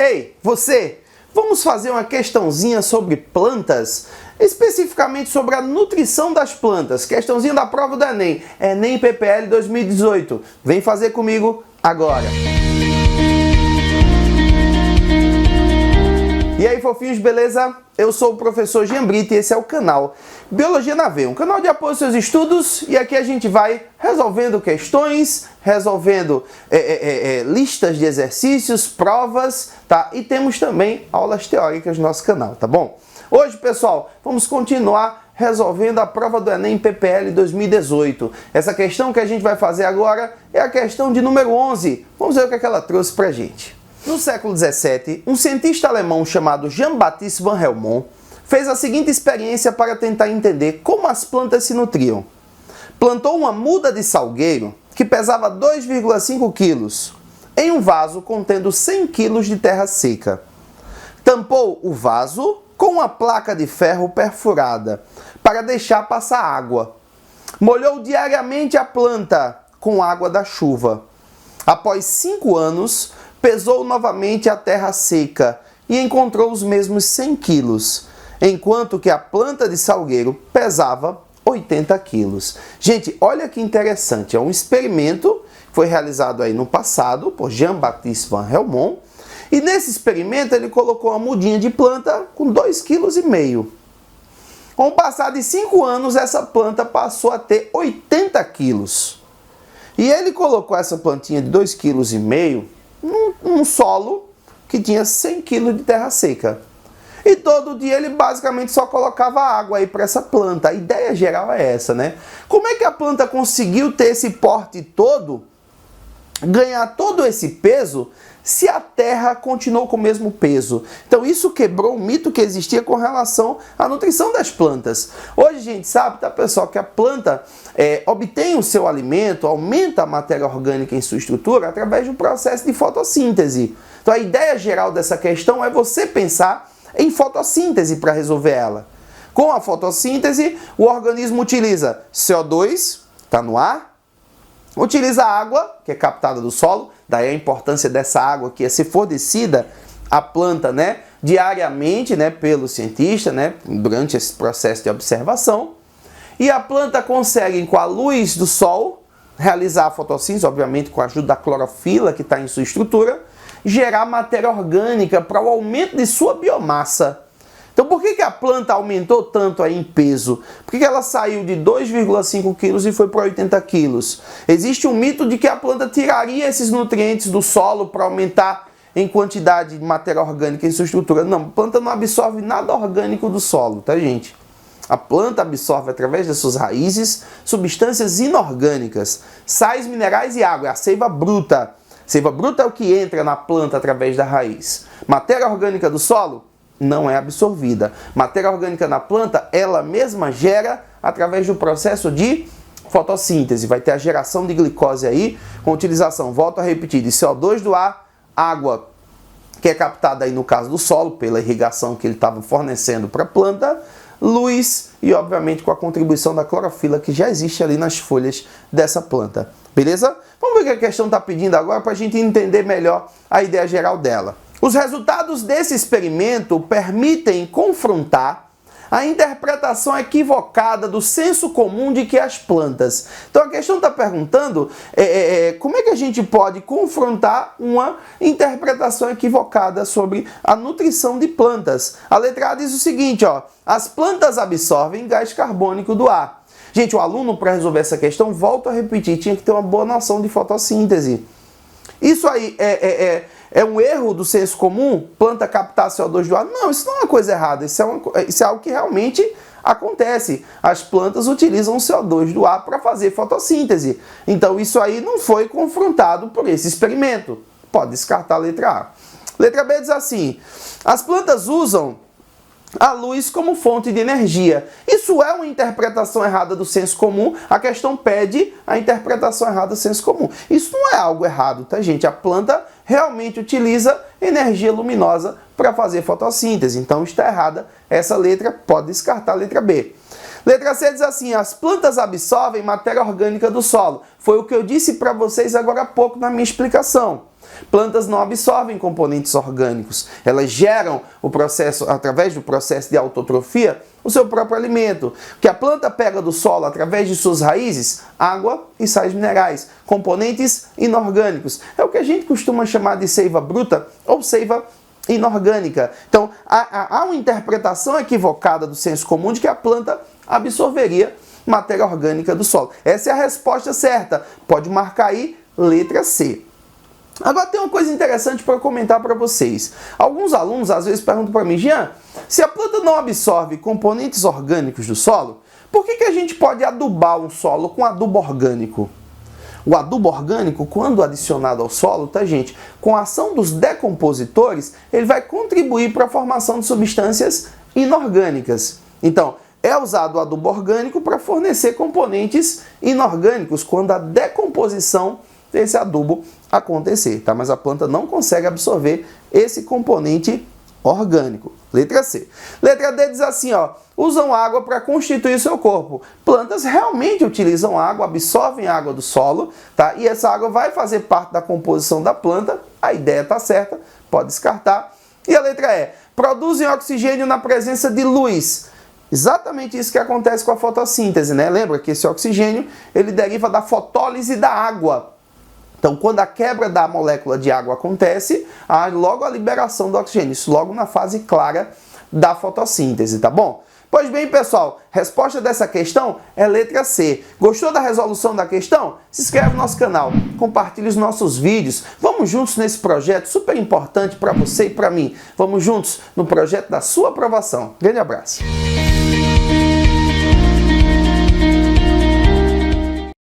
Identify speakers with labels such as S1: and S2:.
S1: Ei, você! Vamos fazer uma questãozinha sobre plantas, especificamente sobre a nutrição das plantas. Questãozinha da prova do Enem, Enem PPL 2018. Vem fazer comigo agora. E aí, fofinhos, beleza? Eu sou o professor Jean Brito e esse é o canal Biologia na Veia, um canal de apoio aos seus estudos, e aqui a gente vai resolvendo questões, resolvendo listas de exercícios, provas, tá? E temos também aulas teóricas no nosso canal, tá bom? Hoje, pessoal, vamos continuar resolvendo a prova do Enem PPL 2018. Essa questão que a gente vai fazer agora é a questão de número 11. Vamos ver o que ela trouxe pra gente. No século XVII, um cientista alemão chamado Jean-Baptiste van Helmont fez a seguinte experiência para tentar entender como as plantas se nutriam. Plantou uma muda de salgueiro que pesava 2,5 kg em um vaso contendo 100 kg de terra seca. Tampou o vaso com uma placa de ferro perfurada para deixar passar água. Molhou diariamente a planta com água da chuva. Após 5 anos, pesou novamente a terra seca e encontrou os mesmos 100 quilos, enquanto que a planta de salgueiro pesava 80 quilos. Gente, olha que interessante, é um experimento que foi realizado aí no passado por Jean-Baptiste van Helmont, e nesse experimento ele colocou uma mudinha de planta com 2,5 kg. Com o passar de 5 anos, essa planta passou a ter 80 quilos. E ele colocou essa plantinha de 2,5 kg num solo que tinha 100 kg de terra seca. E todo dia ele basicamente só colocava água aí para essa planta. A ideia geral é essa, né? Como é que a planta conseguiu ter esse porte todo, ganhar todo esse peso, se a terra continuou com o mesmo peso? Então isso quebrou um mito que existia com relação à nutrição das plantas. Hoje a gente sabe, tá, pessoal, que a planta obtém o seu alimento, aumenta a matéria orgânica em sua estrutura através do processo de fotossíntese. Então a ideia geral dessa questão é você pensar em fotossíntese para resolver ela. Com a fotossíntese, o organismo utiliza CO2, está no ar, utiliza água, que é captada do solo, daí a importância dessa água que é ser fornecida à planta, né, diariamente, né, pelo cientista, né, durante esse processo de observação. E a planta consegue, com a luz do sol, realizar a fotossíntese, obviamente com a ajuda da clorofila que está em sua estrutura, gerar matéria orgânica para o aumento de sua biomassa. Então por que a planta aumentou tanto aí em peso? Por que ela saiu de 2,5 kg e foi para 80 kg? Existe um mito de que a planta tiraria esses nutrientes do solo para aumentar em quantidade de matéria orgânica em sua estrutura. Não, a planta não absorve nada orgânico do solo, tá, gente? A planta absorve através das suas raízes substâncias inorgânicas, sais minerais e água, é a seiva bruta. Seiva bruta é o que entra na planta através da raiz. Matéria orgânica do solo não é absorvida. Matéria orgânica na planta, ela mesma gera através do processo de fotossíntese. Vai ter a geração de glicose aí, com utilização, volto a repetir, de CO2 do ar, água, que é captada aí no caso do solo, pela irrigação que ele estava fornecendo para a planta, luz e, obviamente, com a contribuição da clorofila que já existe ali nas folhas dessa planta. Beleza? Vamos ver o que a questão está pedindo agora para a gente entender melhor a ideia geral dela. Os resultados desse experimento permitem confrontar a interpretação equivocada do senso comum de que as plantas... Então a questão está perguntando como é que a gente pode confrontar uma interpretação equivocada sobre a nutrição de plantas. A letra A diz o seguinte, ó, as plantas absorvem gás carbônico do ar. Gente, o aluno, para resolver essa questão, volto a repetir, tinha que ter uma boa noção de fotossíntese. Isso aí é um erro do senso comum? Planta captar CO2 do ar? Não, isso não é uma coisa errada, isso é algo que realmente acontece. As plantas utilizam o CO2 do ar para fazer fotossíntese. Então isso aí não foi confrontado por esse experimento. Pode descartar a letra A. Letra B diz assim, as plantas usam a luz como fonte de energia. Isso é uma interpretação errada do senso comum. A questão pede a interpretação errada do senso comum. Isso não é algo errado, tá, gente? A planta realmente utiliza energia luminosa para fazer fotossíntese. Então está errada essa letra, pode descartar a letra B. Letra C diz assim, as plantas absorvem matéria orgânica do solo. Foi o que eu disse para vocês agora há pouco na minha explicação. Plantas não absorvem componentes orgânicos. Elas geram o processo, através do processo de autotrofia, o seu próprio alimento. O que a planta pega do solo através de suas raízes? Água e sais minerais, componentes inorgânicos. É o que a gente costuma chamar de seiva bruta ou seiva inorgânica. Então, há uma interpretação equivocada do senso comum de que a planta absorveria matéria orgânica do solo. Essa é a resposta certa. Pode marcar aí, letra C. Agora tem uma coisa interessante para eu comentar para vocês. Alguns alunos às vezes perguntam para mim, Jean, se a planta não absorve componentes orgânicos do solo, por que a gente pode adubar um solo com adubo orgânico? O adubo orgânico, quando adicionado ao solo, tá, gente? Com a ação dos decompositores, ele vai contribuir para a formação de substâncias inorgânicas. Então, é usado o adubo orgânico para fornecer componentes inorgânicos quando a decomposição desse adubo acontecer, tá? Mas a planta não consegue absorver esse componente orgânico. Letra C. Letra D diz assim, ó, usam água para constituir seu corpo. Plantas realmente utilizam água, absorvem água do solo, tá? E essa água vai fazer parte da composição da planta. A ideia está certa, pode descartar. E a letra E, produzem oxigênio na presença de luz. Exatamente isso que acontece com a fotossíntese, né? Lembra que esse oxigênio, ele deriva da fotólise da água. Então, quando a quebra da molécula de água acontece, há logo a liberação do oxigênio, isso logo na fase clara da fotossíntese, tá bom? Pois bem, pessoal, resposta dessa questão é letra C. Gostou da resolução da questão? Se inscreve no nosso canal, compartilhe os nossos vídeos. Vamos juntos nesse projeto super importante para você e para mim. Vamos juntos no projeto da sua aprovação. Grande abraço.